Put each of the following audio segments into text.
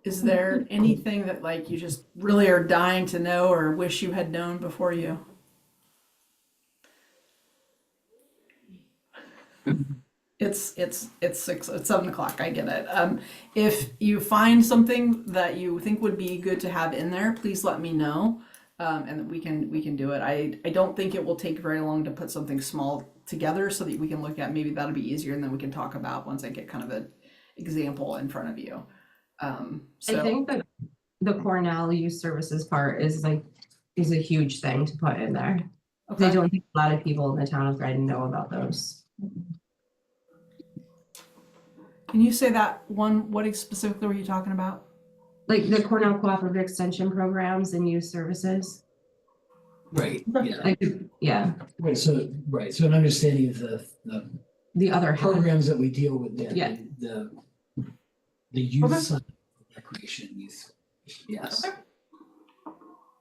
Is there anything that like you just really are dying to know or wish you had known before you? It's 7 o'clock. I get it. If you find something that you think would be good to have in there, please let me know, and we can do it. I don't think it will take very long to put something small together so that we can look at. Maybe that'll be easier, and then we can talk about once I get kind of an example in front of you. I think that the Cornell Youth Services part is a huge thing to put in there. Okay. I don't think a lot of people in the town of Dryden know about those. Can you say that one? What specifically were you talking about? Like the Cornell Cooperative Extension Programs and Youth Services. Right, yeah. Like, yeah. Right, so an understanding of The other half. programs that we deal with there. Yeah. The youth Okay. side, recreation youth. Yes. Okay.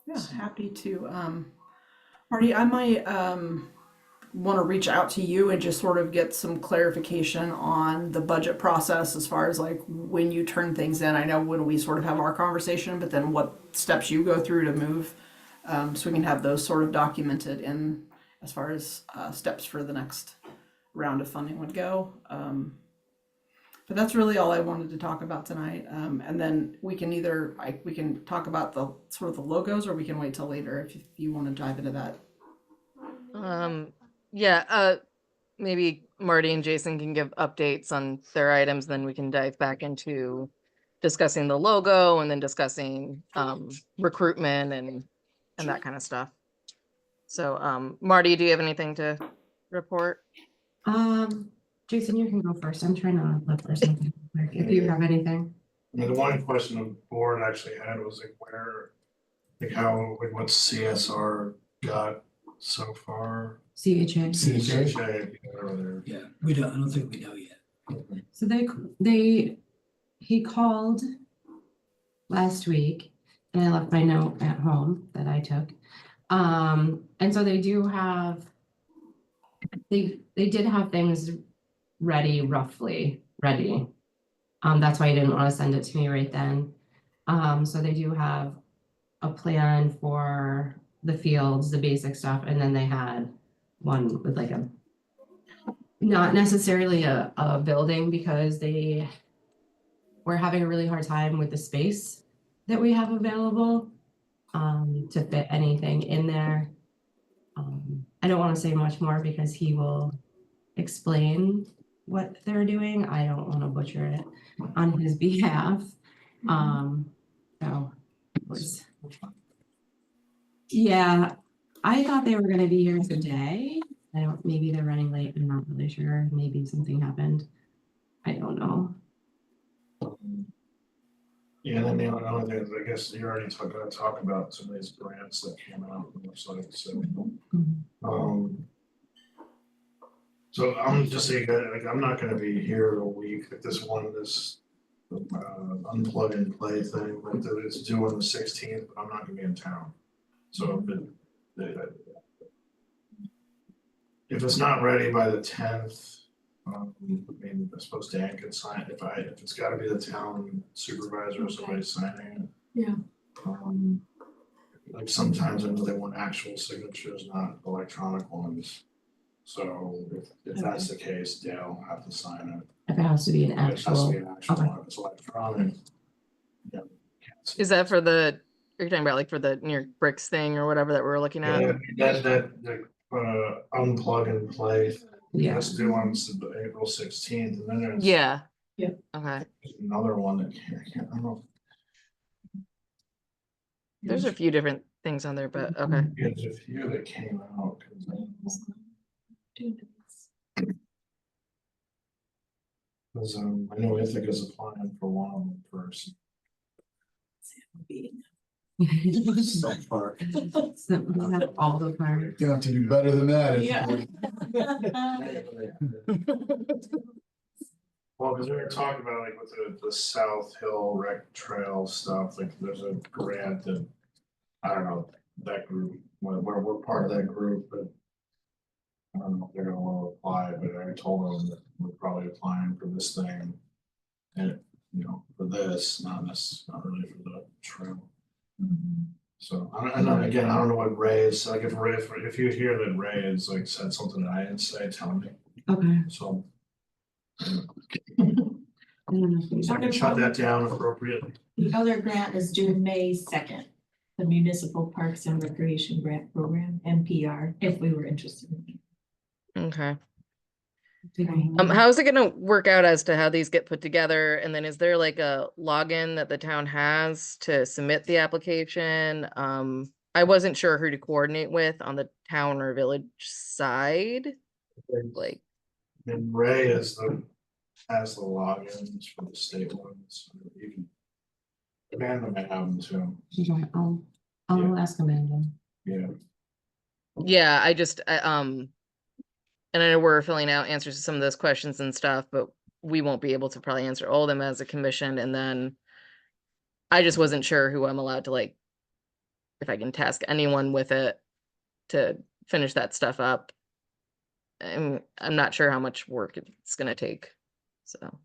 Yeah, happy to. Marty, I might want to reach out to you and just sort of get some clarification on the budget process as far as like when you turn things in. I know when we sort of have our conversation, but then what steps you go through to move, so we can have those sort of documented in as far as steps for the next round of funding would go. But that's really all I wanted to talk about tonight. And then we can either we can talk about the sort of the logos, or we can wait till later if you want to dive into that. Yeah, maybe Marty and Jason can give updates on their items, then we can dive back into discussing the logo and then discussing recruitment and that kind of stuff. So Marty, do you have anything to report? Jason, you can go first. I'm trying to look for something if you have anything. I mean, the one question the board actually had was like what CSR got so far. CHA. CHA, Yeah, I don't think we know yet. So he called last week and I left my note at home that I took. And so they do have, they did have things roughly ready. That's why I didn't want to send it to me right then. So they do have a plan for the fields, the basic stuff, and then they had one with like not necessarily a building, because they were having a really hard time with the space that we have available to fit anything in there. I don't want to say much more because he will explain what they're doing. I don't want to butcher it on his behalf. So it was, yeah, I thought they were going to be here today. Maybe they're running late. I'm not really sure. Maybe something happened. I don't know. Yeah, and then the other thing is, I guess you're already gonna talk about some of these grants that came out from the site, so. So I'm just saying, like, I'm not gonna be here a week if this unplug and play thing, like it's due on the 16th, but I'm not gonna be in town. So if it's not ready by the 10th, I mean, I suppose Dan can sign it if it's gotta be the town supervisor or somebody signing it. Yeah. Like sometimes I know they want actual signatures, not electronic ones. So if that's the case, Dale will have to sign it. If it has to be an It has to actual. be an actual Okay. one. If it's electronic. Yeah. Is that for the, are you talking about like for the near bricks thing or whatever that we're looking at? Yeah, that unplug and play. Yeah. That's due on April 16th, and then there's Yeah. Yeah. Okay. another one that I can't remember. There's a few different things on there, but okay. Yeah, there's a few that came out. Because I know Ithaca's applying for one of them first. So far. So we have all the parts. You have to do better than that. Yeah. Well, because we were talking about like with the South Hill Rec Trail stuff, like there's a grant that, I don't know, that group, we're part of that group, but I don't know if they're gonna wanna apply, but I told them that we're probably applying for this thing. And, you know, for this, not really for the trail. So, I don't, again, I don't know what Ray is, like, if you hear that Ray has like said something that I didn't say, tell me, Okay. so. I don't know if we- So I can shut that down appropriately. The other grant is due May 2nd, the Municipal Parks and Recreation Grant Program, NPR, if we were interested in it. Okay. Okay. How's it gonna work out as to how these get put together? And then is there like a login that the town has to submit the application? I wasn't sure who to coordinate with on the town or village side, like, And Ray has the logins for the state ones, you can. Amanda may have them too, Okay, I'll ask Amanda. yeah. yeah, and I know we're filling out answers to some of those questions and stuff, but we won't be able to probably answer all of them as a commission. And then I just wasn't sure who I'm allowed to, like, if I can task anyone with it to finish that stuff up. And I'm not sure how much work it's gonna take, so.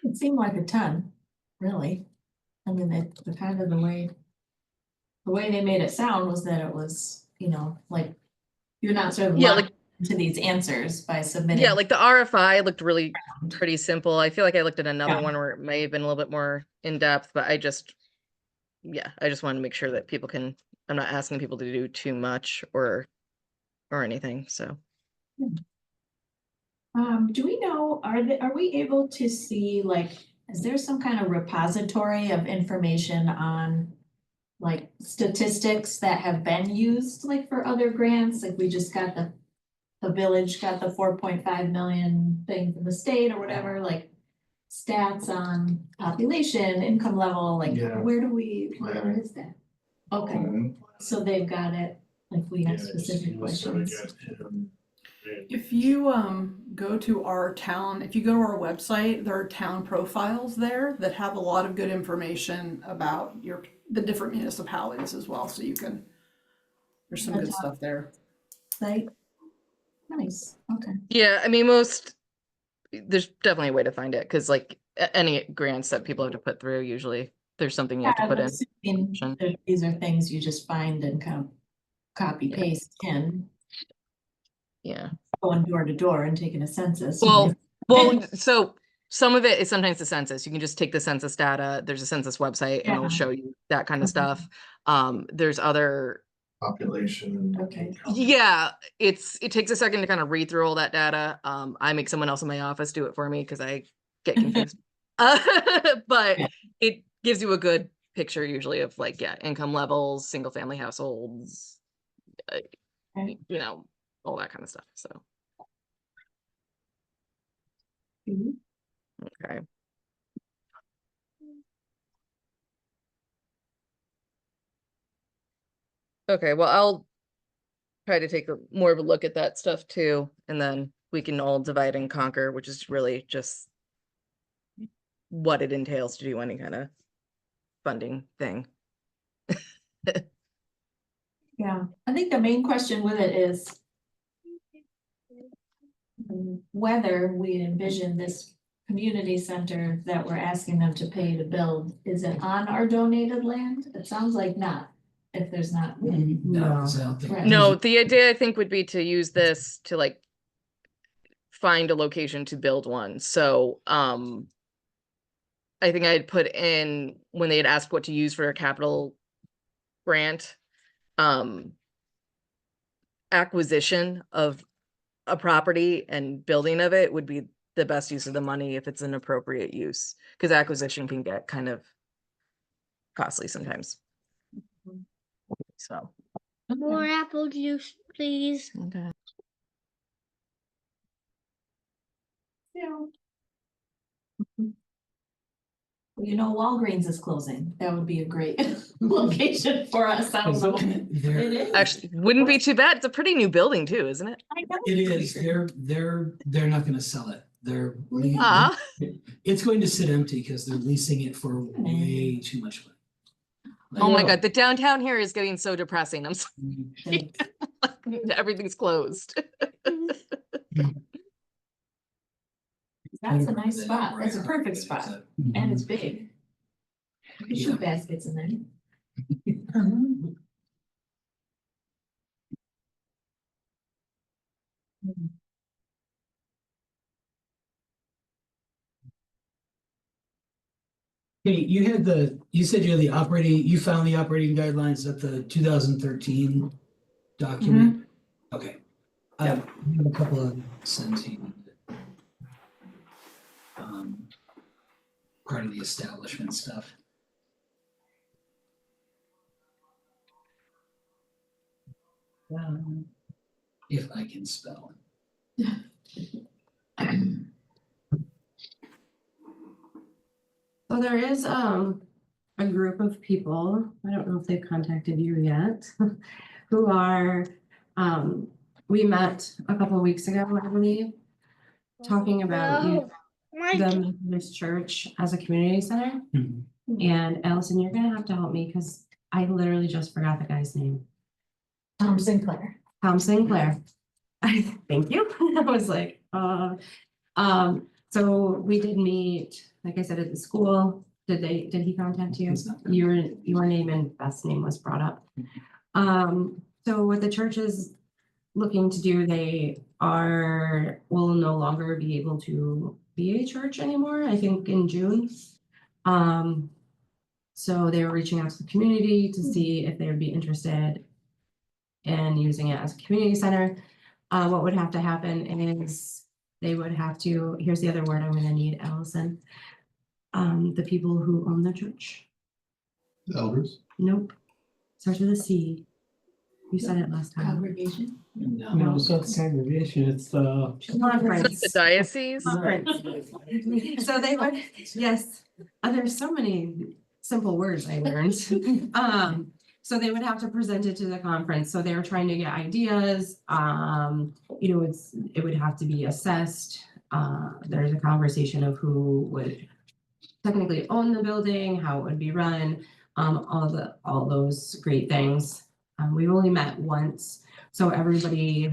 It seemed like a ton, really. I mean, the kind of the way they made it sound was that it was, you know, like you're not sort of Yeah, locked into these answers by submitting. Yeah, like the RFI looked really pretty simple. I feel like I looked at another Yeah. one where it may have been a little bit more in depth, but I just wanted to make sure that people can, I'm not asking people to do too much or anything, so. Do we know, are we able to see, like, is there some kind of repository of information on like statistics that have been used, like for other grants? Like we just got the village got the 4.5 million thing from the state or whatever, like stats on population, income level, like Yeah. where is that? Okay, so they've got it, like we have specific questions. If you go to our town, if you go to our website, there are town profiles there that have a lot of good information about the different municipalities as well, so you can, there's some good stuff there. Site? Nice, okay. Yeah, I mean, there's definitely a way to find it, because like any grants that people have to put through, usually there's something you have to put in. These are things you just find and kind of copy paste in, Yeah. going door to door and taking a census. Well, so some of it is sometimes the census. You can just take the census data. There's a census website and it'll Yeah. show you that kind of Okay. stuff. There's other, Population. Okay. yeah, it takes a second to kind of read through all that data. I make someone else in my office do it for me because I get confused. But Yeah. it gives you a good picture usually of like, yeah, income levels, single family households, Okay. you know, all that kind of stuff. So, Mhm. okay. Okay, well, I'll try to take more of a look at that stuff too, and then we can all divide and conquer, which is really just what it entails to do any kind of funding thing. Yeah, I think the main question with it is whether we envision this community center that we're asking them to pay to build, is it on our donated land? It sounds like not, if there's not. No, 'cause I don't think. Right. No, the idea I think would be to use this to like find a location to build one. So, I think I had put in when they had asked what to use for a capital grant, acquisition of a property and building of it would be the best use of the money if it's an appropriate use, because acquisition can get kind of costly sometimes. So. More apple juice, please. Okay. Yeah. You know, Walgreens is closing. That would be a great location for us. I don't know. It They're, is. Actually, wouldn't be too bad. It's a pretty new building too, isn't it? I know. it is, they're not gonna sell it. Ah, It's going to sit empty because they're leasing it for way too much money. Oh my Yeah. God, the downtown here is getting so depressing. I'm sorry. Everything's closed. That's a nice spot. That's a perfect spot. And it's big. You can shoot baskets in there. Hey, you said you had you found the operating guidelines at the 2013 document? Okay. I have a couple of sentient. Part of the establishment stuff. If I can spell. So there is a group of people, I don't know if they've contacted you yet, who are, we met a couple of weeks ago, I believe, talking about No. the Methodist Church as a community center. Mhm. And Allison, you're gonna have to help me because I literally just forgot the guy's name. Tom Sinclair. Tom Sinclair. Thank you. I was like, so we did meet, like I said, at the school. Did he contact you? It's not- Your name and Beth's name was brought up. So what the church is looking to do, will no longer be able to be a church anymore, I think in June. So they were reaching out to the community to see if they would be interested in using it as a community center. What would have to happen is they would have to, here's the other word I'm gonna need, Allison. The people who own the church. Elders? Nope. Starts with a C. You said it last time. Congregation. No, it's not the congregation, it's the. Conference. The diocese? Conference. So they would, yes, there's so many simple words I learned. So they would have to present it to the conference. So they were trying to get ideas. It would have to be assessed. There's a conversation of who would technically own the building, how it would be run, all those great things. We've only met once, so everybody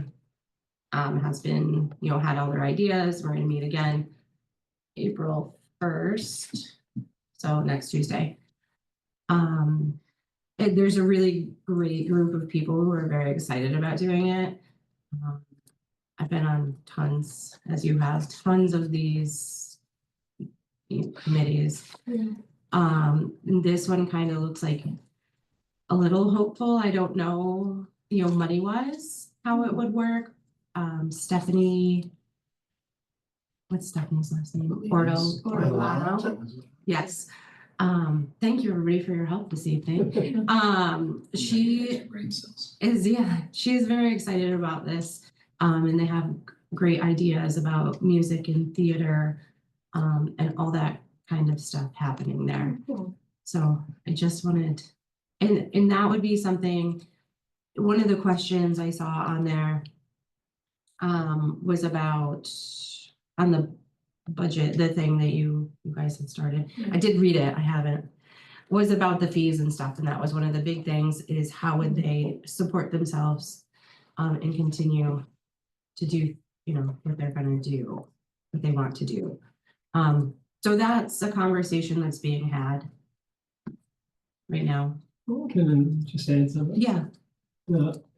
has been, had all their ideas. We're gonna meet again April 1st, so next Tuesday. There's a really great group of people who are very excited about doing it. I've been on tons, as you have, tons of these committees. This one kind of looks like a little hopeful. I don't know, money wise, how it would work. Stephanie, what's Stephanie's last name? Ortolano. Yes. Thank you everybody for your help this evening. She Brain cells. she's very excited about this. And they have great ideas about music and theater, and all that kind of stuff happening there. So I just wanted, and that would be something, one of the questions I saw on there was about, on the budget, the thing that you guys had started. I did read it, I haven't, was about the fees and stuff. And that was one of the big things, is how would they support themselves and continue to do, what they're gonna do, what they want to do. So that's a conversation that's being had right now. Can I just add something? Yeah.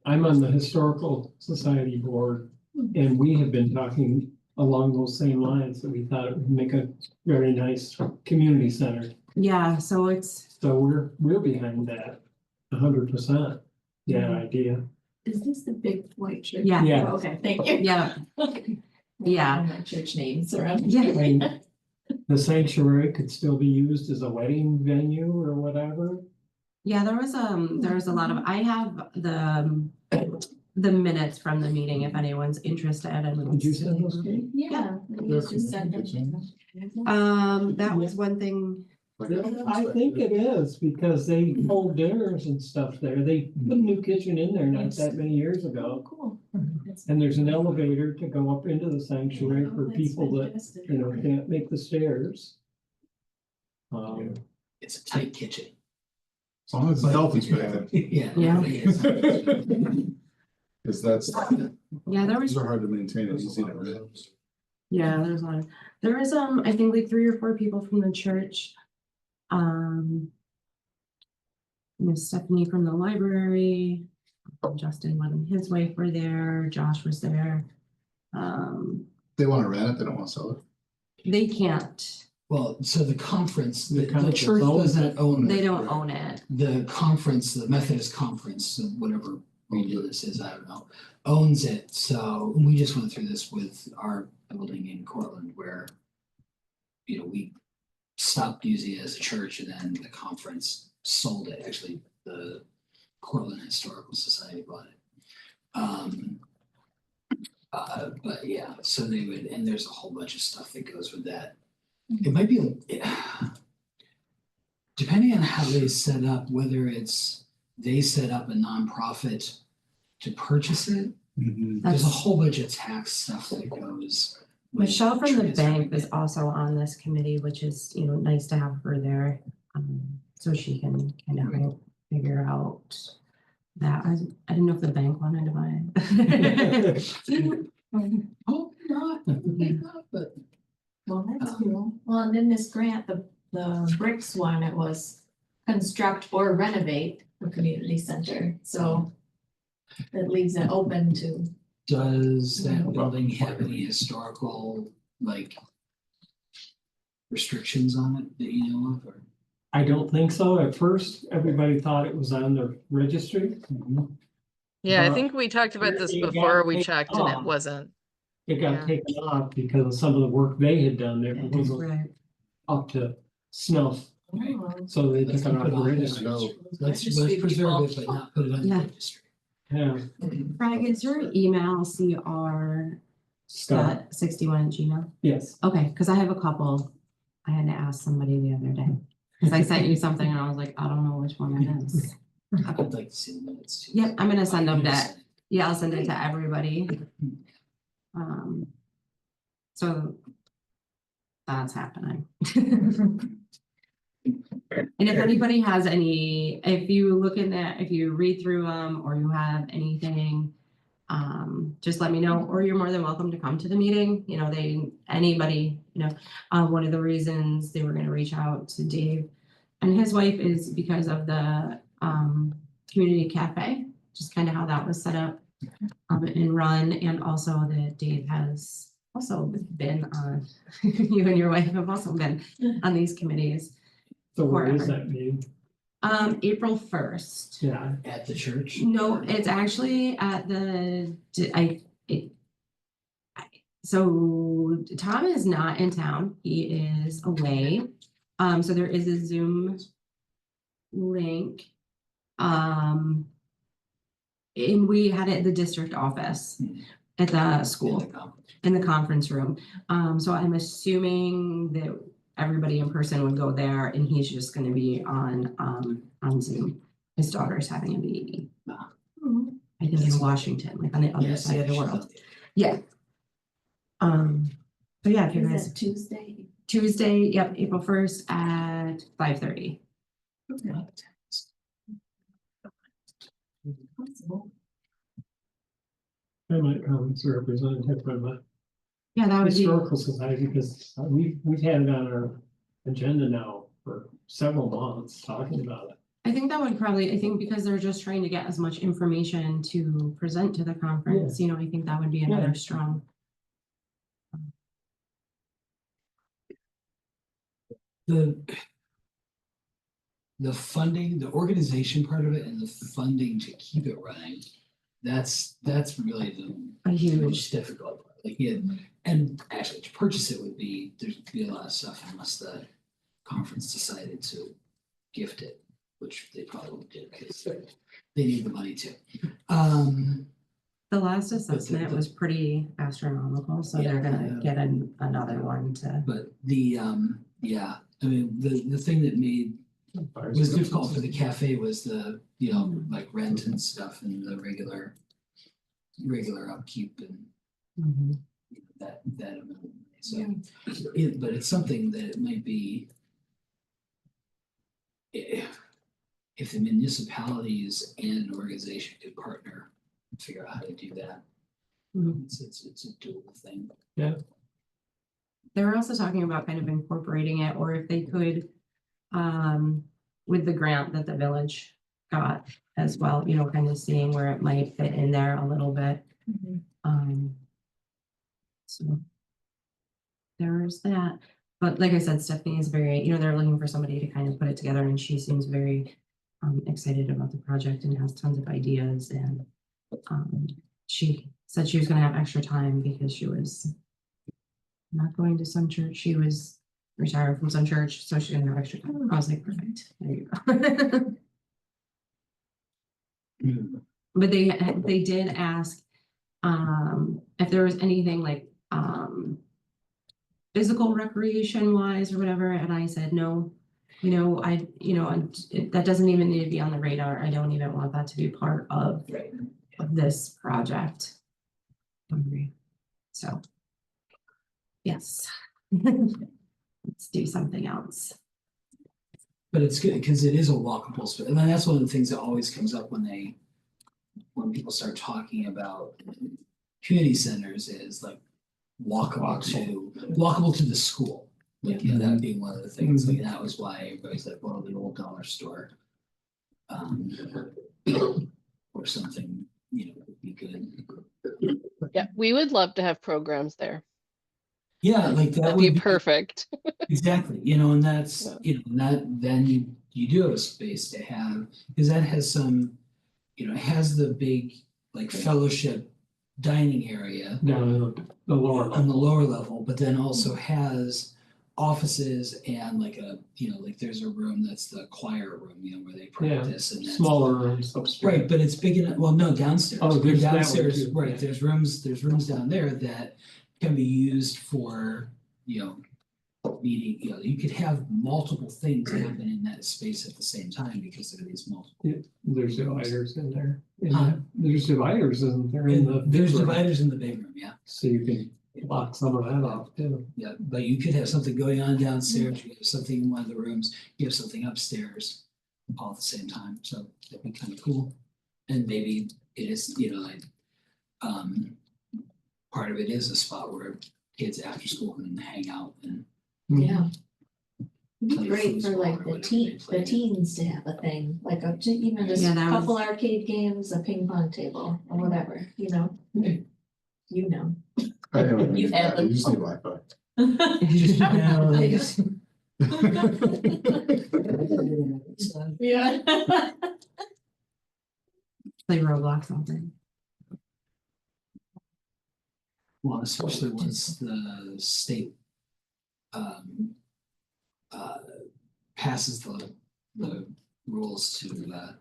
I'm on the Historical Society board, and we have been talking along those same lines, that we thought it would make a very nice community center. Yeah, so it's, So we're behind that 100%. Yeah, idea. Is this the big white church? Yeah. Yeah. Okay, thank you. yeah, Yeah. My church names around. yeah, And the sanctuary could still be used as a wedding venue or whatever. yeah, there was a lot of, I have the minutes from the meeting if anyone's interested. And Did you send those to me? Yeah. you just send them. that was one thing. I think it is, because they hold dinners and stuff there. They put a new kitchen in there not that many years Oh, ago. cool. And there's an elevator to go up into the sanctuary Oh, for that's people that, fantastic. can't make the stairs. It's a tight kitchen. As long as the health is bad, Yeah. Yeah. because that's, Yeah, there was, these are hard to maintain, it's easy to rent. yeah, there's a lot. There was, I think like 3 or 4 people from the church. Stephanie from the library, Justin and his wife were there, Josh was there. They wanna rent it, they don't wanna sell it. They can't, Well, so the conference, The the conference church owns doesn't own it. they don't own it. The conference, the Methodist conference, whatever radio this is, I don't know, owns it. So we just went through this with our building in Cortland where, you know, we stopped using it as a church and then the conference sold it. Actually, the Cortland Historical Society bought it. But yeah, so they would, and there's a whole bunch of stuff that goes with that. It might be, depending on how they set up, whether it's they set up a nonprofit to purchase it, there's a whole bunch of tax stuff that goes. with Michelle from the bank transferring is it. also on this committee, which is, nice to have her there. So she can kind of help figure out that. I didn't know if the bank wanted to buy it. Oh, not, but Well, that's cool. Well, and then this grant, the bricks one, it was construct or renovate the community center, so it leaves it open to. does that building have any historical, like, restrictions on it that you know of, or? I don't think so. At first, everybody thought it was on the registry. Yeah, I But think we talked about this it got before we taken checked and it off. wasn't. It Yeah. got taken off because of some of the work they had done there. It wasn't Right. up to snuff, Oh, so they Let's took it keep off it the off registry. there. Let's Registry preserve it, people. but not put it on the Yeah. registry. Yeah, Craig, is your email CR Scott, 61 at Gmail? yes. Okay, because I have a couple. I had to ask somebody the other day. Because I sent you something and I was like, I don't know which one it is. I'd like to see the minutes too. Yep, I'm gonna send them that. Send it. Yeah, I'll send it to everybody. So that's happening. And if anybody has if you read through them or you have anything, just let me know, or you're more than welcome to come to the meeting. One of the reasons they were gonna reach out to Dave and his wife is because of the community cafe, just kind of how that was set up and run, and also that Dave has also been on, you and your wife have also been on these committees. So where is Forever. that meeting? April 1st. Yeah, At the church? No, it's actually at so Tom is not in town. He is away. So there is a Zoom link. And we had it at the district office at the school in the conference room. So I'm assuming that everybody in person would go there and he's just gonna be on Zoom. His daughter's having a baby. I think in Washington, like on the other Yes, side of the yeah, world. Yeah. So yeah, if you Is guys, that Tuesday? Tuesday, yep, April 1st at 5:30. Possible. I might come as a representative from the Yeah, that would be, historical society because we've had it on our agenda now for several months talking about it. I think because they're just trying to get as much information to present to the conference, I think that would be another strong. The funding, the organization part of it and the funding to keep it running, that's really the A huge, most difficult part. Like, yeah, and actually to purchase it would be, there'd be a lot of stuff unless the conference decided to gift it, which they probably won't do because they need the money too. the last assessment was pretty astronomical, so they're gonna get another one to. But yeah, I mean, the thing that was difficult for the cafe was the, like rent and stuff and the regular upkeep and that amount of money. So, but it's something that it might be. if the municipalities and an organization could partner and figure out how to do that. Mhm. It's a doable thing. They were also talking about kind of incorporating it, or if they could, with the grant that the village got as well, you know, kind of seeing where it might fit in there a little bit. So there's that. But like I said, Stephanie is very, you know, they're looking for somebody to kind of put it together, and she seems very excited about the project and has tons of ideas. And she said she was going to have extra time because she was not going to some church. She was retired from some church, so she's going to have extra time. I was like, perfect. There you go. But they did ask if there was anything like physical recreation wise or whatever, and I said no. You know, that doesn't even need to be on the radar. I don't even want that to be part of this project. So yes. Let's do something else. But it's good because it is a walkable space, and then that's one of the things that always comes up when people start talking about community centers is like walkable to the school. Like, you know, that being one of the things, like that was why everybody's like, well, the old dollar store. Or something, you know, would be good. Yeah, we would love to have programs there. Yeah, like that That'd would be perfect. Exactly, you know, and that's, Yeah. you know, then you do have a space to have, because that has some, you know, it has the big like fellowship dining area Down in the lower. on the lower level, but then also has offices and like you know, like there's a room that's the choir room, you know, where they practice and that's. Smaller rooms upstairs. Right, but it's big enough, well, no, downstairs. Oh, there's that one Downstairs, too, right, yeah. there's rooms down there that can be used for, you know, meeting, you know, you could have multiple things happen in that space at the same time because there are these multiple. There's dividers in there. Huh? There's dividers, isn't there, in the. There's big room? dividers in the big room, yeah, So you can block some of that off too. yeah, but you could have something going on downstairs, you have something in one of the rooms, you have something upstairs all at the same time, so that'd be kind of cool. And maybe it is, you know, like, part of it is a spot where kids after school can hang out and Yeah. It'd play be great for foosball like or the whatever they play. teens to have a thing, like even just Yeah, a that couple was- arcade games, a ping pong table or whatever, you know? Okay. You know. I haven't, You have I them. use the Wi-Fi. Yeah. Play Roblox all day. Well, especially once the state passes the rules to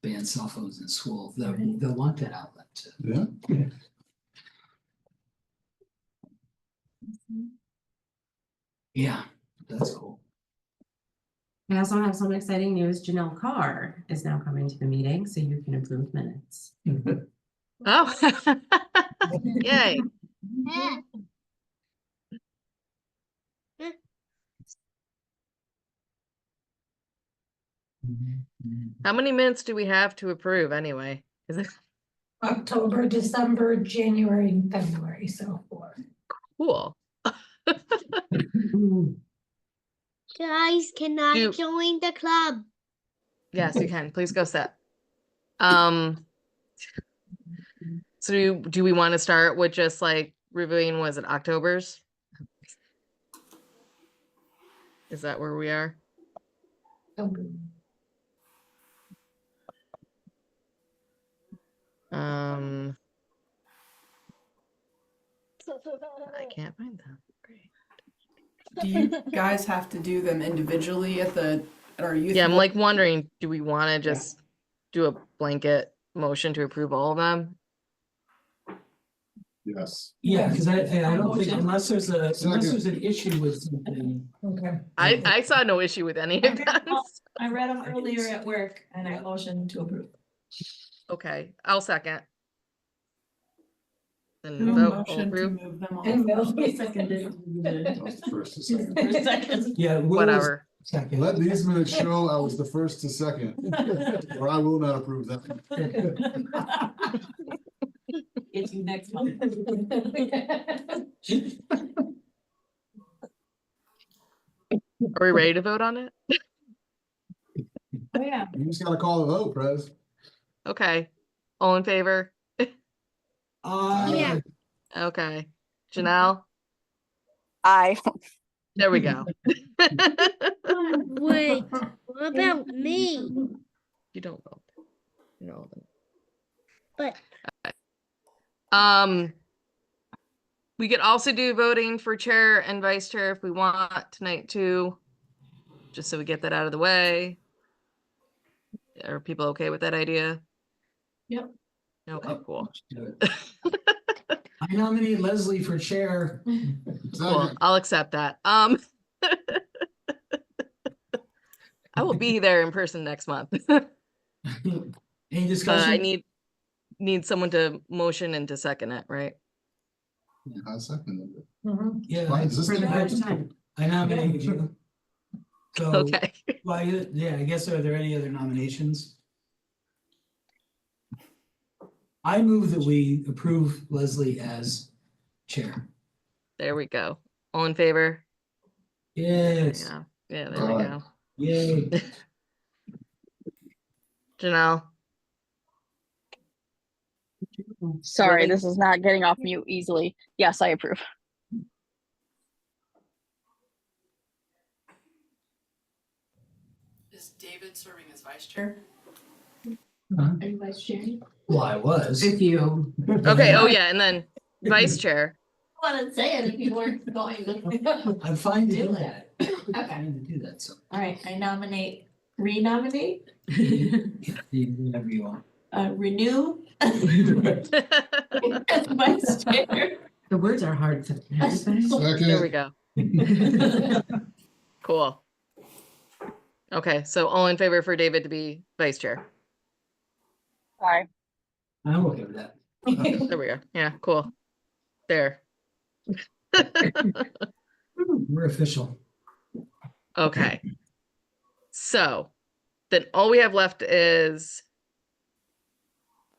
ban cell phones in school, they'll want that outlet to. Yeah. Yeah, that's cool. I also have some exciting news. Janelle Carr is now coming to the meeting, so you can approve minutes. Oh. Yay. Yeah. How many minutes do we have to approve anyway? Is it October, December, January, and February, so 4. cool? Guys, can I Do- join the club? Yes, you can. Please go sit. So do we want to start with just like reviewing, was it October's? Is that where we are? I can't find them. Great. Do you guys have to do them individually at our youth? Yeah, I'm board? like wondering, do we want to just do a blanket motion to approve all of them? Yes. Yeah, because I don't think Motion. unless there's an issue with something. Okay. I saw no issue with any of Okay, them. well, I read them earlier at work and I motioned to approve. Okay, I'll second. Then Do a vote, all motion to approve, move them all. And Bill. Seconded. That was the first and second. Second. Yeah, whatever. Second. Let these minutes show I was the first to second, or I will not approve that. Get you next month. Are we ready to vote on it? Oh, yeah. You just gotta call a vote, Prez. Okay. All in favor? Yeah. Okay. Janelle? Aye. There we go. Wait, what about me? You don't vote. No. But We could also do voting for chair and vice chair if we want tonight too. Just so we get that out of the way. Are people okay with that idea? Yep. Okay, cool. I nominate Leslie for chair. Cool. I'll accept that. I will be there in person next month. Any I discussion? need someone to motion and to second it, right? I second it. Yeah, Fine, is this For the thing first working? time. I nominate you. So, Okay. well, yeah, I guess, are there any other nominations? I move that we approve Leslie as chair. There we go. All in favor? Yes, Yeah, there we Aye. go. yay. Janelle? Sorry, Really? this is not getting off mute easily. Yes, I approve. Is David serving as vice chair? Huh? Are you guys sharing? Well, I was. If you, Okay, oh yeah, and then vice chair. I want to say it if you weren't going to. I'm fine to do Do that. it. I'm Okay, fine to do that, so. all right, I nominate, renominate, Yeah, whatever you want. renew as vice chair. the words are hard to. There we Second, go. Cool. Okay, so all in favor for David to be vice chair. Aye. I'm okay with that. There we go. Yeah, cool. There. We're official. Okay. So then all we have left is,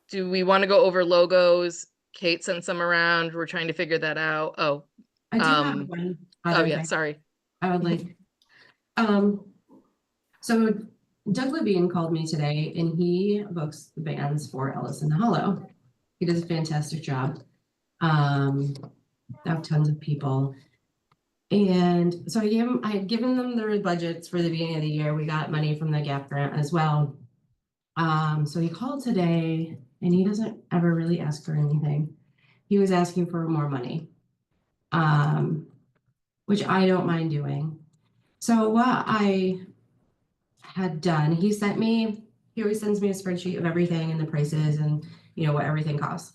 do we want to go over logos? Kate sent some around. We're trying to figure that out. Oh, I do have Um, one. oh other yeah, thing. sorry. I would like, so Doug Levine called me today and he books the bands for Ellis in the Hollow. He does a fantastic job. They have tons of people. And so I had given them their budgets for the beginning of the year. We got money from the GAP grant as well. So he called today and he doesn't ever really ask for anything. He was asking for more money, which I don't mind doing. So what I had done, he always sends me a spreadsheet of everything and the prices and what everything costs.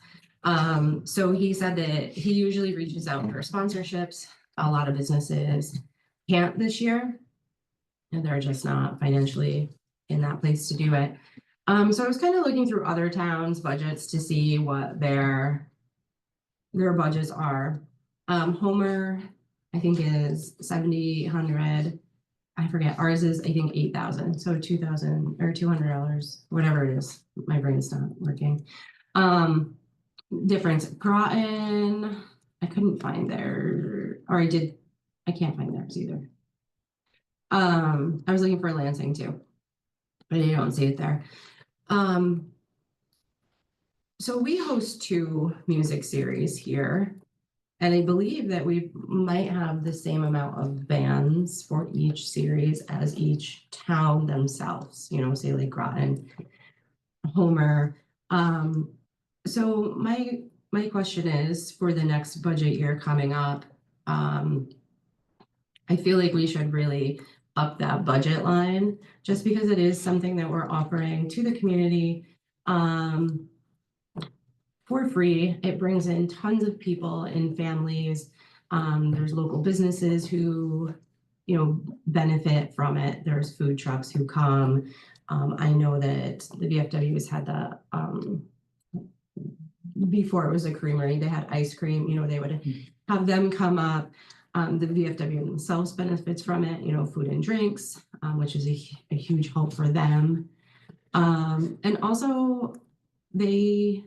So he said that he usually reaches out for sponsorships. A lot of businesses can't this year, and they're just not financially in that place to do it. So I was kind of looking through other towns' budgets to see what their budgets are. Homer, I think, is 7,800. I forget. Ours is, I think, 8,000. So 2,000 or $200, whatever it is. My brain's not working. Difference. Groton, I couldn't find their, or I can't find theirs either. I was looking for Lansing too, but I don't see it there. So we host 2 music series here, and I believe that we might have the same amount of bands for each series as each town themselves, say like Groton, Homer. So my question is, for the next budget year coming up, I feel like we should really up that budget line, just because it is something that we're offering to the community for free. It brings in tons of people and families. There's local businesses who, benefit from it. There's food trucks who come. I know that the VFW has had the, before it was a creamery, they had ice cream, they would have them come up. The VFW themselves benefits from it, you know, food and drinks, which is a huge help for them. And also they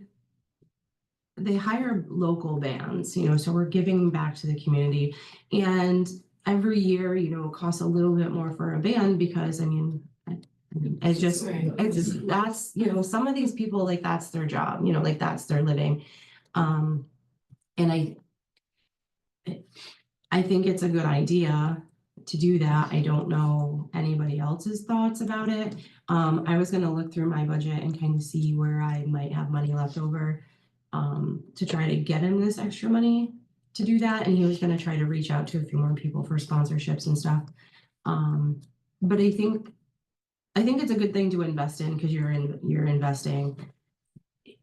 hire local bands, you know, so we're giving back to the community. And every year, you know, it costs a little bit more for a band because it's just, that's, you know, some of these people, like, that's their job, you know, like, that's their living. And I think it's a good idea to do that. I don't know anybody else's thoughts about it. I was gonna look through my budget and kind of see where I might have money left over to try to get him this extra money to do that. And he was gonna try to reach out to a few more people for sponsorships and stuff. But I think it's a good thing to invest in because you're investing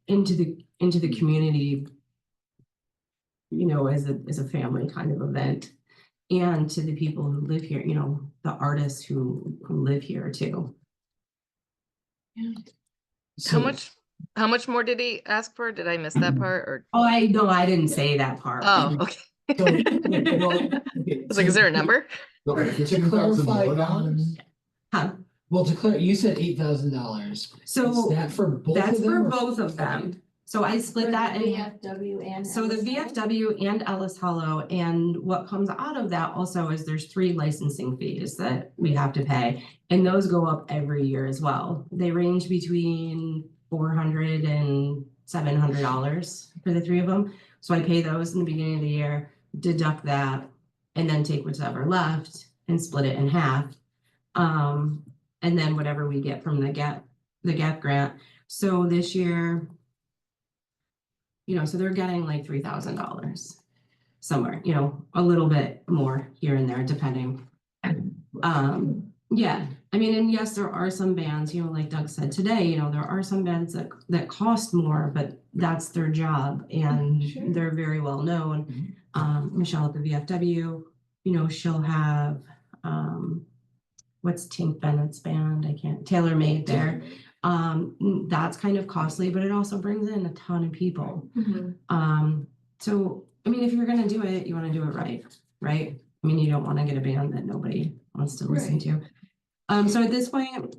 into the community, you know, as a family kind of event, and to the people who live here, you know, the artists who live here too. How much more did he ask for? Did I miss that part or? Oh, I didn't say that part. Oh, okay. So, I was like, is there a number? To clarify, Huh? well, you said $8,000. So Is that for both that's of them? for or- both of them. So I split that in. VFW and. So the VFW and Ellis Hollow, and what comes out of that also is there's 3 licensing fees that we have to pay, and those go up every year as well. They range between $400 and $700 for the 3 of them. So I pay those in the beginning of the year, deduct that, and then take whatever left and split it in half. And then whatever we get from the GAP grant. So this year, you know, so they're getting like $3,000 somewhere, you know, a little bit more here and there, depending. Yeah, I mean, and yes, there are some bands, you know, like Doug said today, you know, there are some bands that cost more, but that's their job and they're very well known. Michelle at the VFW, you know, she'll have, what's Tink Bennett's band? Tailor Made there. That's kind of costly, but it also brings in a ton of people. So, I mean, if you're gonna do it, you wanna do it right? I mean, you don't wanna get a band that nobody wants to listen to. So at this point,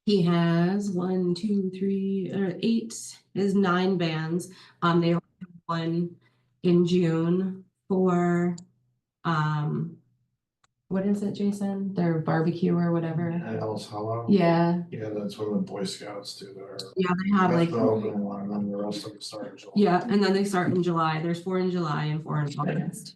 he has 1, 2, 3, 8, is 9 bands. They have one in June for, what is it, Jason? Their barbecue or whatever. Ellis Hollow. Yeah. Yeah, that's what the Boy Scouts do there. Yeah, they have That's like. the open one, and then the rest of them start in July. Yeah, and then they start in July. There's 4 in July and 4 in August.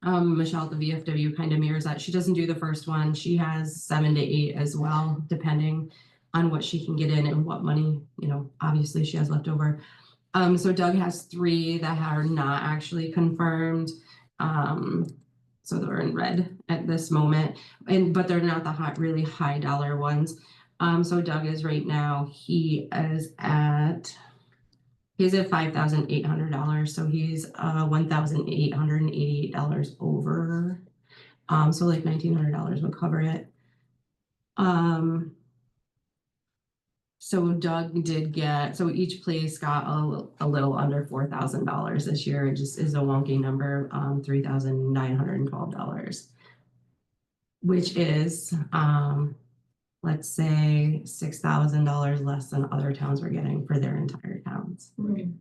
Michelle at the VFW kind of mirrors that. She doesn't do the first one. She has 7 to 8 as well, depending on what she can get in and what money, you know, obviously she has left over. So Doug has 3 that are not actually confirmed. So they're in red at this moment, but they're not the really high dollar ones. So Doug is right now, he's at $5,800. So he's $1,888 over. So like $1,900 would cover it. So Doug did get, so each place got a little under $4,000 this year. It just is a wonky number, $3,912, which is, let's say $6,000 less than other towns were getting for their entire towns. I mean,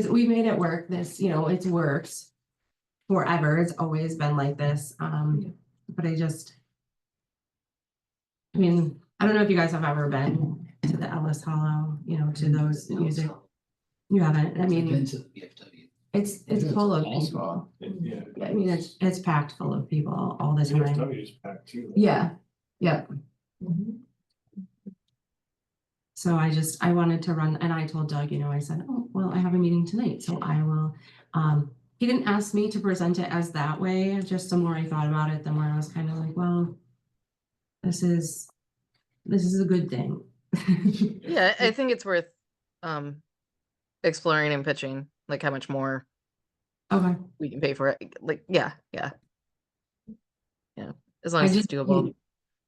we made it work. This, you know, it's worked forever. It's always been like this. But I mean, I don't know if you guys have ever been to the Ellis Hollow, you know, to those music. You haven't. I mean, Been to the VFW. it's full of people. Yeah. I mean, it's packed full of people all the time. VFW is packed too. Yeah. Yep. So I wanted to run, and I told Doug, you know, I said, oh, well, I have a meeting tonight, so I will. He didn't ask me to present it as that way. Just the more I thought about it, the more I was kind of like, well, this is a good thing. Yeah, I think it's worth exploring and pitching, like how much more Okay. we can pay for it. Like, yeah. As long as it's doable.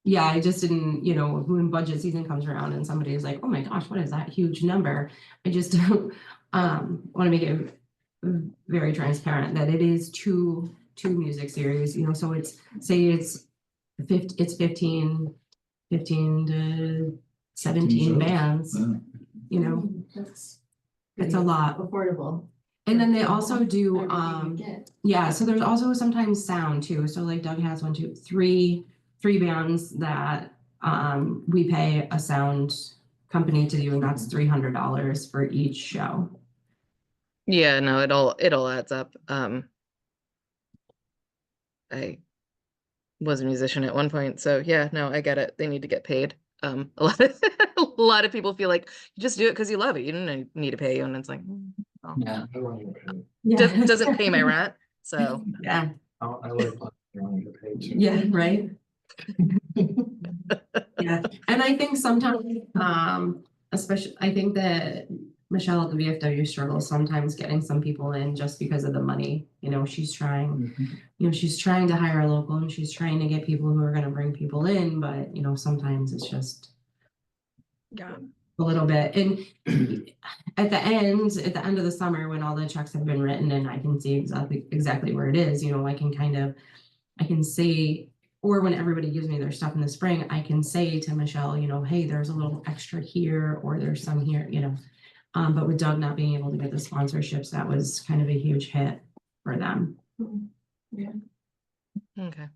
Yeah, I just didn't, you know, when budget season comes around and somebody is like, oh my gosh, what is that huge number? I just don't want to make it very transparent that it is 2 two music series, you know, so it's, say it's 15 to 17 shows. bands, Yeah. you know, That's it's a lot. affordable. And then they also do, Everything we get. yeah, so there's also sometimes sound too. So like Doug has three bands that we pay a sound company to do, and that's $300 for each show. Yeah, no, it all adds up. I was a musician at one point, so yeah, no, I get it. They need to get paid. A lot of a lot of people feel like you just do it because you love it. You don't need to pay you, and it's like, well, Yeah. I don't even pay. Yeah. doesn't pay my rent. So Yeah, I like I don't even pay too. yeah, right. Yeah, and I think sometimes, especially, I think that Michelle at the VFW struggles sometimes getting some people in just because of the money. You know, she's trying, you know, she's trying to hire a local and she's trying to get people who are going to bring people in, but you know, sometimes it's just yeah. a little bit. And at the end of the summer, when all the checks have been written and I can see exactly where it is, you know, I can say, or when everybody gives me their stuff in the spring, I can say to Michelle, you know, hey, there's a little extra here, or there's some here, you know. But with Doug not being able to get the sponsorships, that was kind of a huge hit for them. Yeah. Okay.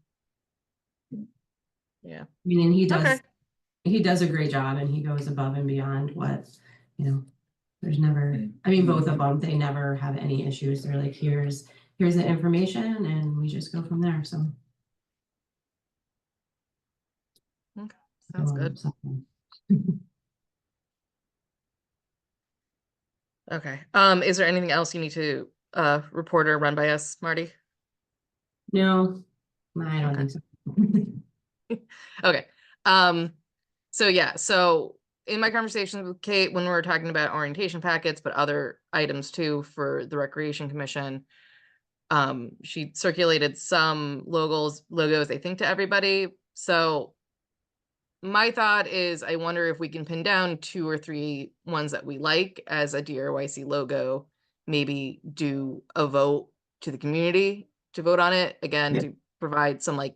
Yeah. I mean, and Okay. he does a great job, and he goes above and beyond what, you know, there's never, I mean, both of them, they never have any issues. They're like, here's the information, and we just go from there. So Sounds good. Okay. Is there anything else you need to report or run by us, Marty? No, I don't Okay. think so. Okay. So yeah, so in my conversations with Kate, when we were talking about orientation packets, but other items too for the Recreation Commission, she circulated some logos, I think, to everybody. So my thought is, I wonder if we can pin down 2 or 3 ones that we like as a DRYC logo, maybe do a vote to the community to vote on it again, Yeah. to provide some like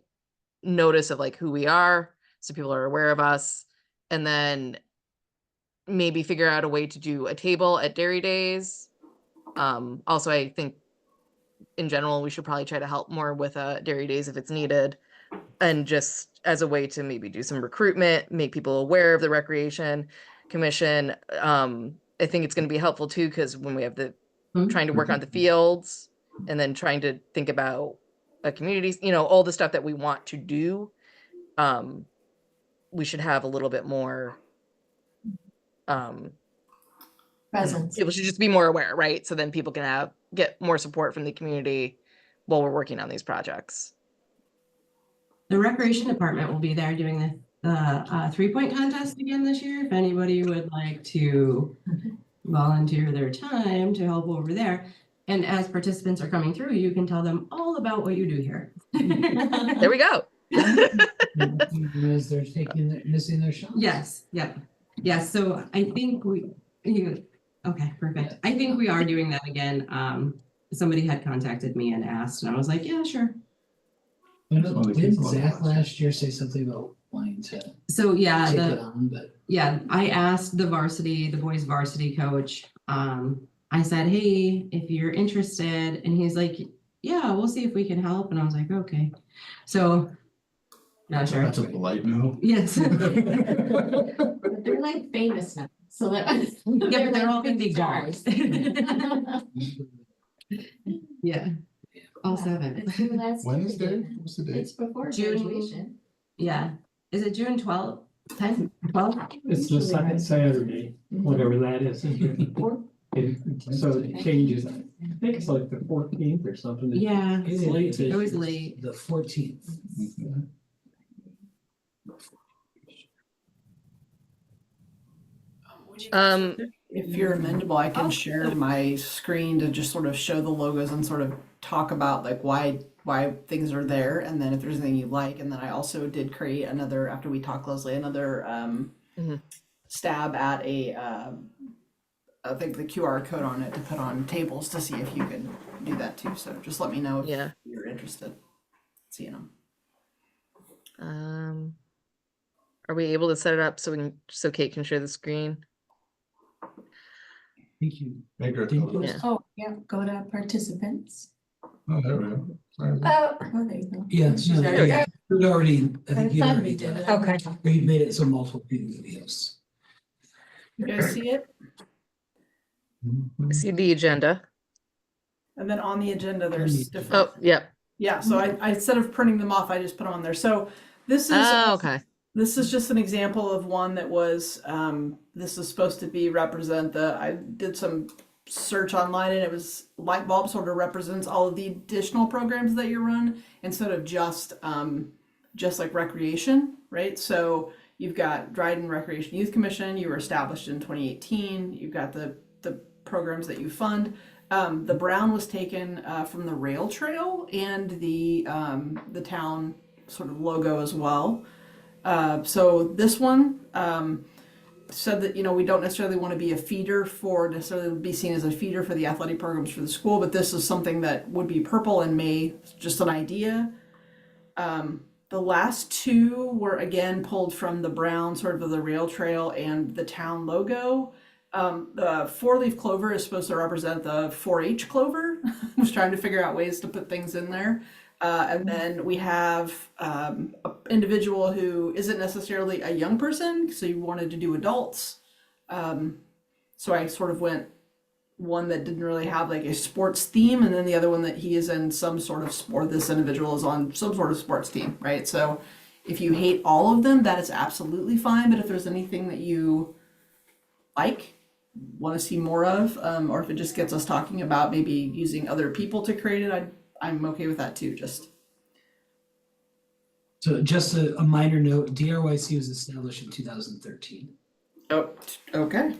notice of like who we are, so people are aware of us, and then maybe figure out a way to do a table at Dairy Days. Also, I think in general, we should probably try to help more with Dairy Days if it's needed, and just as a way to maybe do some recruitment, make people aware of the Recreation Commission. I think it's going to be helpful too, because when we have trying to work on the fields and then trying to think about a community, you know, all the stuff that we want to do, we should have a little bit more Presence. people should just be more aware, right? So then people can get more support from the community while we're working on these projects. The Recreation Department will be there doing the 3-point contest again this year. If anybody would like to volunteer their time to help over there. And as participants are coming through, you can tell them all about what you do here. There we go. As they're missing their shots. Yes, yeah. Yes, so I think okay, perfect. I think we are doing that again. Somebody had contacted me and asked, and I was like, yeah, sure. Didn't Zach last year say something about wanting to So yeah, take it on, but yeah, I asked the boys varsity coach. I said, hey, if you're interested, and he's like, yeah, we'll see if we can help. And I was like, okay. So not sure. That's a polite no. Yes. But they're like famous now, so that. Yeah, but they're all big big stars. Yeah. All 7. It's the last When is day. that? What's the date? It's before June. graduation. Yeah. Is it June 12th? 10th? 12th? It's the second Saturday, whatever that is. So it changes. I think it's like the 14th or something. Yeah. It's late this It was year. late. the 14th. If you're amendable, I can share my screen to just sort of show the logos and sort of talk about like why things are there, and then if there's anything you like. And then I also did create another, after we talked, Leslie, another Mhm. stab at I think the QR code on it to put on tables to see if you can do that too. So just let me know if Yeah. you're interested in seeing them. Are we able to set it up so Kate can share the screen? Thank you. Make her. Thank you. Yeah. Oh, yeah, go to participants. Oh, there we go. Sorry. Oh, there you go. Yeah, She's no, already yeah, you'd already, I think I you thought already we did did it. it. Okay. Or you made it so multiple people could be hosts. You guys see it? I see the agenda. And then on the agenda, there's different. Oh, yeah. Yeah, so I instead of printing them off, I just put them on there. So this is Oh, okay. this is just an example of one that was this is supposed to be represent I did some search online and it was light bulb sort of represents all of the additional programs that you run instead of just like recreation, right? So you've got Dryden Recreation Youth Commission, you were established in 2018, you've got the programs that you fund. The brown was taken from the rail trail and the town sort of logo as well. So this one said that, we don't necessarily want to be a feeder necessarily be seen as a feeder for the athletic programs for the school, but this is something that would be purple and may, just an idea. The last two were again pulled from the brown sort of the rail trail and the town logo. The 4-leaf clover is supposed to represent the 4-H clover. I was trying to figure out ways to put things in there. And then we have an individual who isn't necessarily a young person, so you wanted to do adults. So I sort of went one that didn't really have like a sports theme, and then the other one that he is in some sort of sport. This individual is on some sort of sports team, right? So if you hate all of them, that is absolutely fine. But if there's anything that you like, want to see more of, or if it just gets us talking about maybe using other people to create it, I'm okay with that too. So just a minor note, DRYC was established in 2013. Oh, okay.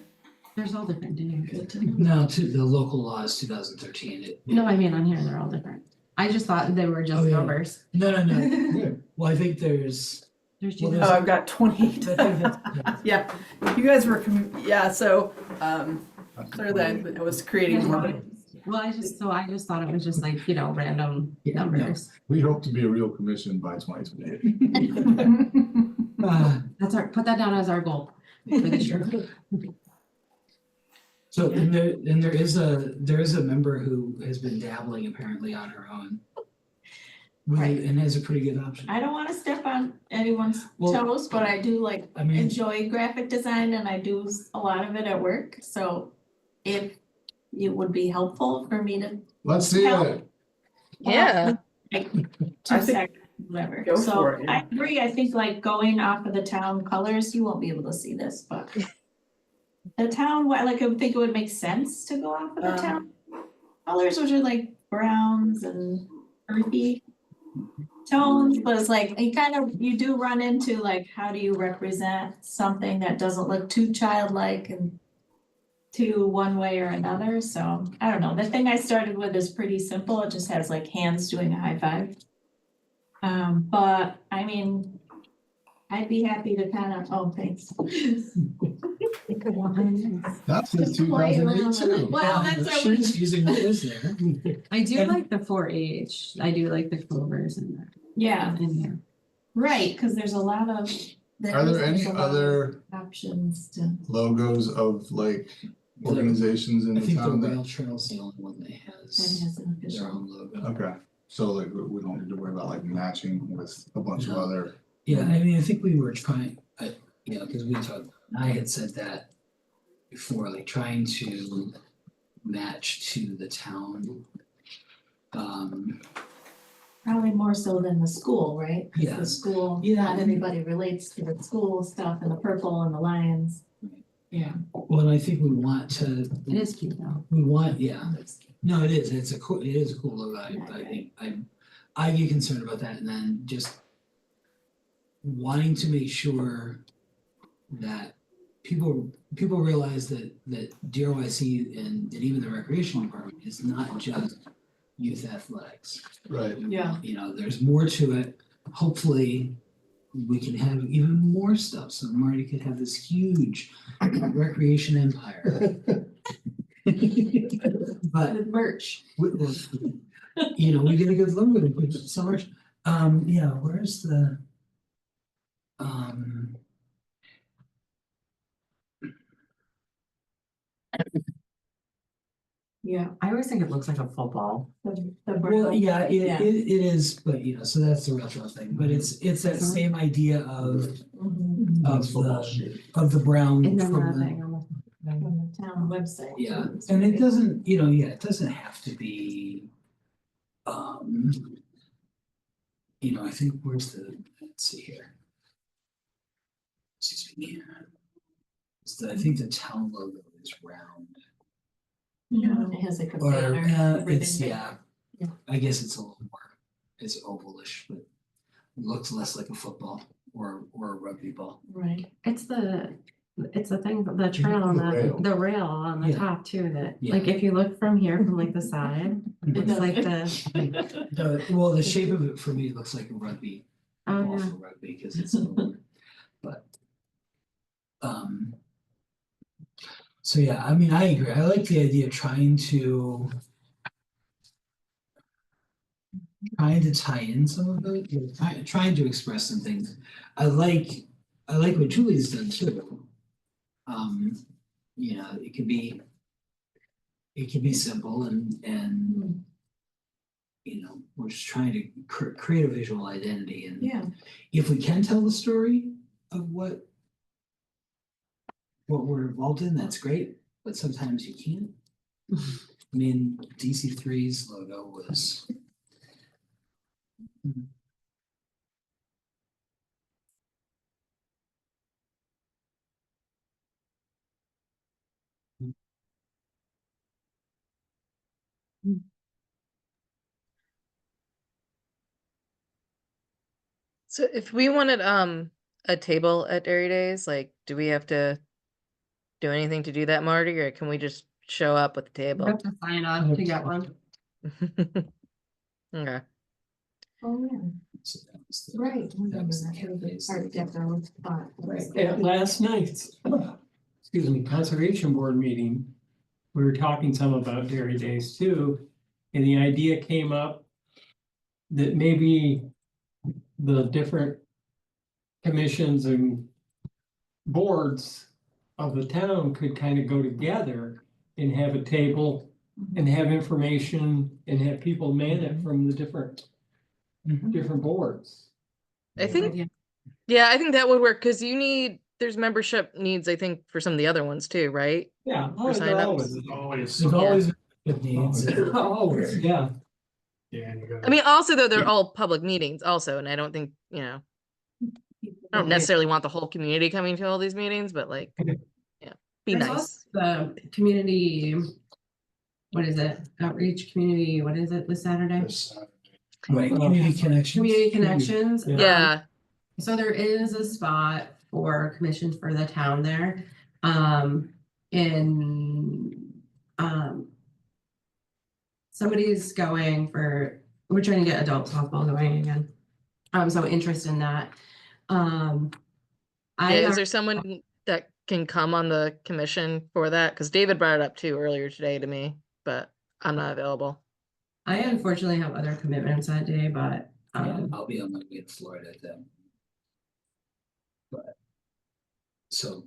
There's all different dates. No, the local law is 2013. No, I mean, on here, they're all different. I just thought they were just Oh, yeah. numbers. No. Well, I think there's There's Well, just. Oh, I've got 28. I think that's- Yeah, you guys were, so, clearly I was creating more. Well, I just thought it was just like, random Yeah, no. numbers. We hope to be a real commission by 2028. Put that down as our goal for this year. So and there is a member who has been dabbling apparently on her own. Right. And has a pretty good option. I don't want to step on anyone's Well, toes, but I do I mean, enjoy graphic design and I do a lot of it at work. So if it would be helpful for me to Let's see it. Yeah. like I 2 think- seconds, whatever. Go So for it, yeah. I agree. I think like going off of the town colors, you won't be able to see this, but the town, I would think it would make sense to go off of the town colors, which are like browns and earthy tones, but it's like you do run into like, how do you represent something that doesn't look too childlike and too one way or another? So I don't know. The thing I started with is pretty simple. It just has like hands doing a high five. But I mean, I'd be happy to thanks. That's the Just play around 2008 with it. too. Well, that's what we- she's using what is there. I do And- like the 4-H. I do like the clovers in Yeah, there. right, because there's a lot of. Are there any there's a lot of other options to. logos of like organizations in I the think the town rail that? trail's the only one that That has has an their official. own logo. Okay, so like we don't need to worry about like matching with a bunch of No. other. Yeah, I mean, I think we were trying, because I had said that before, like trying to match to the town. Probably more so than the school, right? 'Cause Yeah. the school, Yeah. not everybody relates to the school stuff and the purple and the lions. Yeah. Well, and I think we want to, It is cute though. no, it is, it is a cool logo, I think, I get concerned about that, and then just wanting to make sure that people realize that DRYC and even the recreation department is not just youth athletics. Right. Yeah. There's more to it. Hopefully, we can have even more stuff, so Marty could have this huge recreation empire. But With merch. you know, we get a good look with it, which is so much, yeah, where's the? Um, Yeah. I always think it looks like a football. The well, brown. yeah, it Yeah. it is, but you know, so that's the retro thing, but it's that same idea of Mhm. of the brown And then from the the, thing on the. From the town website. yeah, too. It's and it really- doesn't, you know, yeah, it doesn't have to be. You know, I think where's the, let's see here. Excuse me. I think the town logo is round. Yeah, it has like a Or, banner. it's, ribbon. yeah, Yeah. I guess it's a little more, it's ovalish, but it looks less like a football or a rugby ball. Right. It's the thing, the trail on the rail on the Yeah. top too, that, Yeah. like, if you look from here, from like the side, it's like the, Well, the shape of it for me looks like a rugby, oh ball yeah. for rugby, because it's over. But. So yeah, I mean, I agree. I like the idea of trying to tie in some of it, you know, trying to express some things. I like what Julie's done too. You know, it could be simple and you know, we're just trying to create a visual identity, and Yeah. if we can tell the story of what we're involved in, that's great, but sometimes you can't. I mean, DC3's logo was. So if we wanted a table at Dairy Days, like, do we have to do anything to do that, Marty, or can we just show up with the You table? have to sign up to get one. Okay. Oh, yeah. So that was the- Right. That was the That was campaign. Art Deco spot. At last night's, excuse me, conservation board meeting, we were talking some about Dairy Days too. And the idea came up that maybe the different commissions and boards of the town could kind of go together and have a table and have information and have people man it from the different boards. I think, Idea. yeah, I think that would work, because there's membership needs, I think, for some of the other ones too, right? Yeah. For signups. There's always good needs. Always, yeah. Yeah, and you gotta. I mean, also though, they're all public meetings also, and I don't think, I don't necessarily want the whole community coming to all these meetings, but like, yeah, be There's nice. also the community, what is it, outreach community, what is it this Saturday? This Saturday. Right, community connections. Community connections. Yeah, So there is a spot for commissions for the town there. Somebody's going we're trying to get adult softball going again. So interested in that. yeah. Is there someone that can come on the commission for that? Because David brought it up too earlier today to me, but I'm not available. I unfortunately have other commitments that day, but Yeah, I'll be on my way to Florida then. But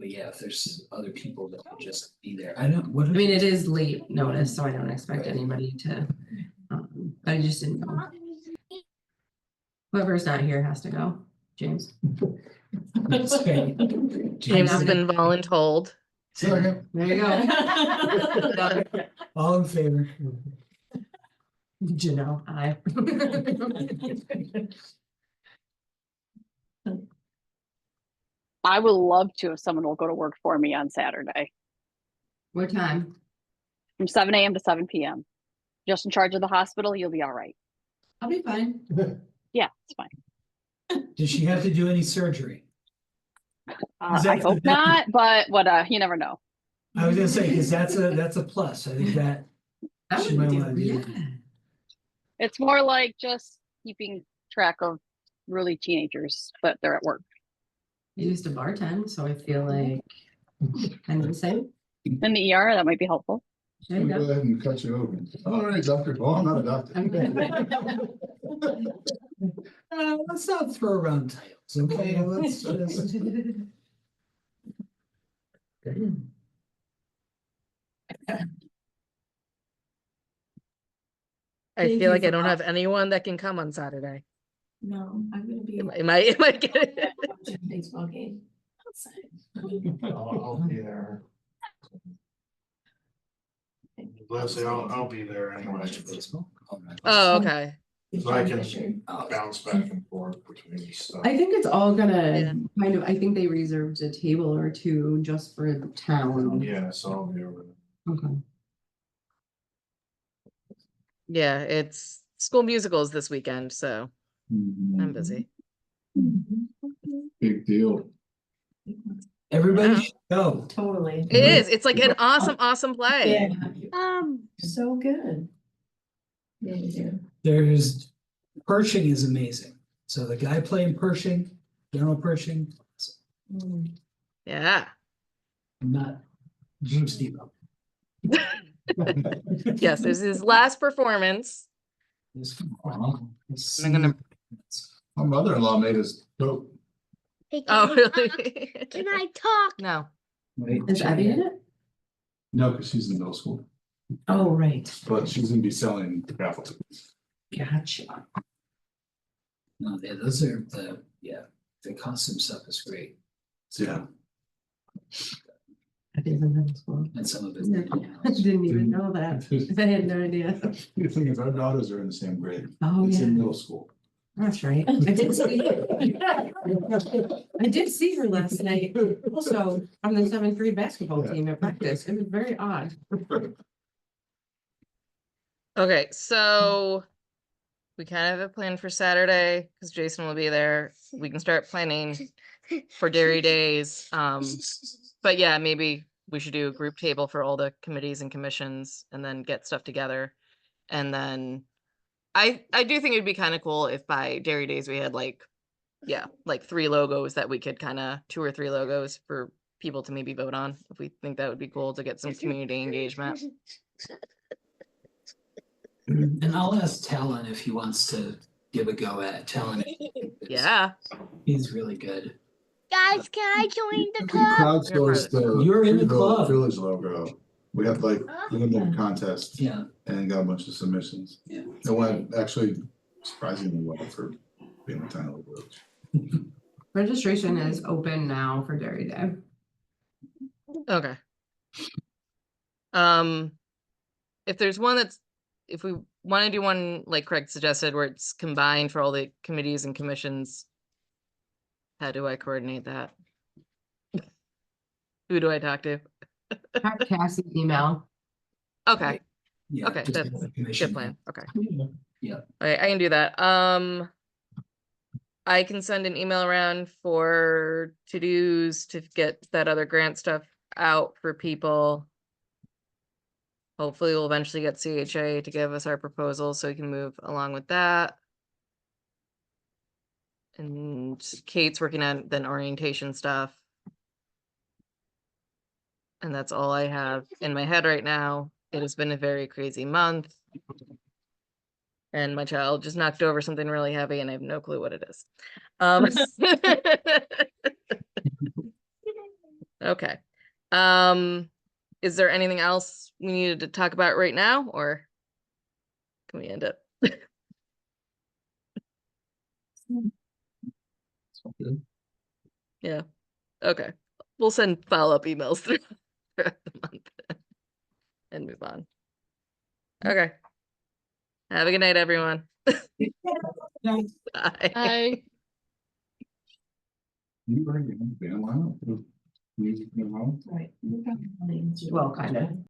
yeah, if there's other people that will just be there, I don't, what. I mean, it is late notice, so I don't expect anybody to, but I just didn't know. Whoever's not here has to go, James. It's okay. James has been voluntold. Second. There you go. All in favor? Janelle, aye. I would love to if someone will go to work for me on Saturday What time? from 7 a.m. to 7 p.m. Just in charge of the hospital, you'll be all right. I'll be fine. Yeah, it's fine. Does she have to do any surgery? Is I that- hope not, but you never know. I was gonna say, because that's a plus, I think that. That She would might do- wanna do yeah. that. It's more like just keeping track of really teenagers, but they're at work. I used to bartend, so I feel like I'm the same. In the ER, that might be helpful. There you Go go. ahead and cut you open. All right, doctor. Well, I'm not a doctor. Let's not throw around titles, okay? Let's just. I Thank feel you like I for don't that. have anyone that can come on Saturday. No, I'm gonna be Am I getting it? watching a baseball game outside. I'll be there. Leslie, I'll be there anyway. Oh, okay. So I can bounce back and forth between stuff. I think it's all Yeah. gonna kind of, I think they reserved a table or two just for the town. Yeah, so I'll be over there. Okay. Yeah, it's school musicals this weekend, so I'm busy. Big deal. Everybody Yeah. should go. Totally. It is. It's like an awesome play. Yeah, so good. Yeah. There's, Pershing is amazing. So the guy playing Pershing, General Pershing, Yeah. not Jim Steve-O. Yes, there's his last performance. I'm gonna. My mother-in-law made us go. Hey, Oh, can I talk? really? Can I talk? No. Wait, Is Abby in it? No, because she's in middle school, Oh, right. but she's gonna be selling raffle tickets. Gotcha. No, those are the costume stuff is great. Yeah. Abby's in middle school. And some of it. I didn't even know that. I had no idea. The thing is, our daughters are in the same grade. Oh, It's yeah. in middle school. That's right. I did see I did see her last night. So on the 7th grade basketball team at practice. It was very odd. Okay, so we kind of have a plan for Saturday because Jason will be there. We can start planning for Dairy Days. But yeah, maybe we should do a group table for all the committees and commissions and then get stuff together. And then I do think it'd be kind of cool if by Dairy Days we had like 3 logos that we could kind of 2 or 3 logos for people to maybe vote on. If we think that would be cool to get some community engagement. And I'll ask Talon if he wants to give a go at Talon. Yeah. He's really good. Guys, can I join the We club? crowdsourced the You're in the Treeville club. Village logo. We had like limited contest Yeah. and got a bunch of submissions. Yeah. It went actually surprisingly well for being a tiny little village. Registration is open now for Dairy Day. Okay. If there's one if we want to do one like Craig suggested where it's combined for all the committees and commissions, how do I coordinate that? Who do I talk to? Cassie's email. Okay, Yeah. Okay, just that's have a commission. good plan. Okay. Yeah. Okay, I can do that. I can send an email around for to-dos to get that other grant stuff out for people. Hopefully we'll eventually get CHA to give us our proposal so we can move along with that. And Kate's working on then orientation stuff. And that's all I have in my head right now. It has been a very crazy month. And my child just knocked over something really heavy and I have no clue what it is. Okay. Is there anything else we needed to talk about right now, or can we end it? Yeah. Okay. We'll send follow-up emails throughout the month and move on. Okay. Have a good night, everyone. Bye. Hi. You bring your own band, why not? Music in the home? Right. Well, kind of.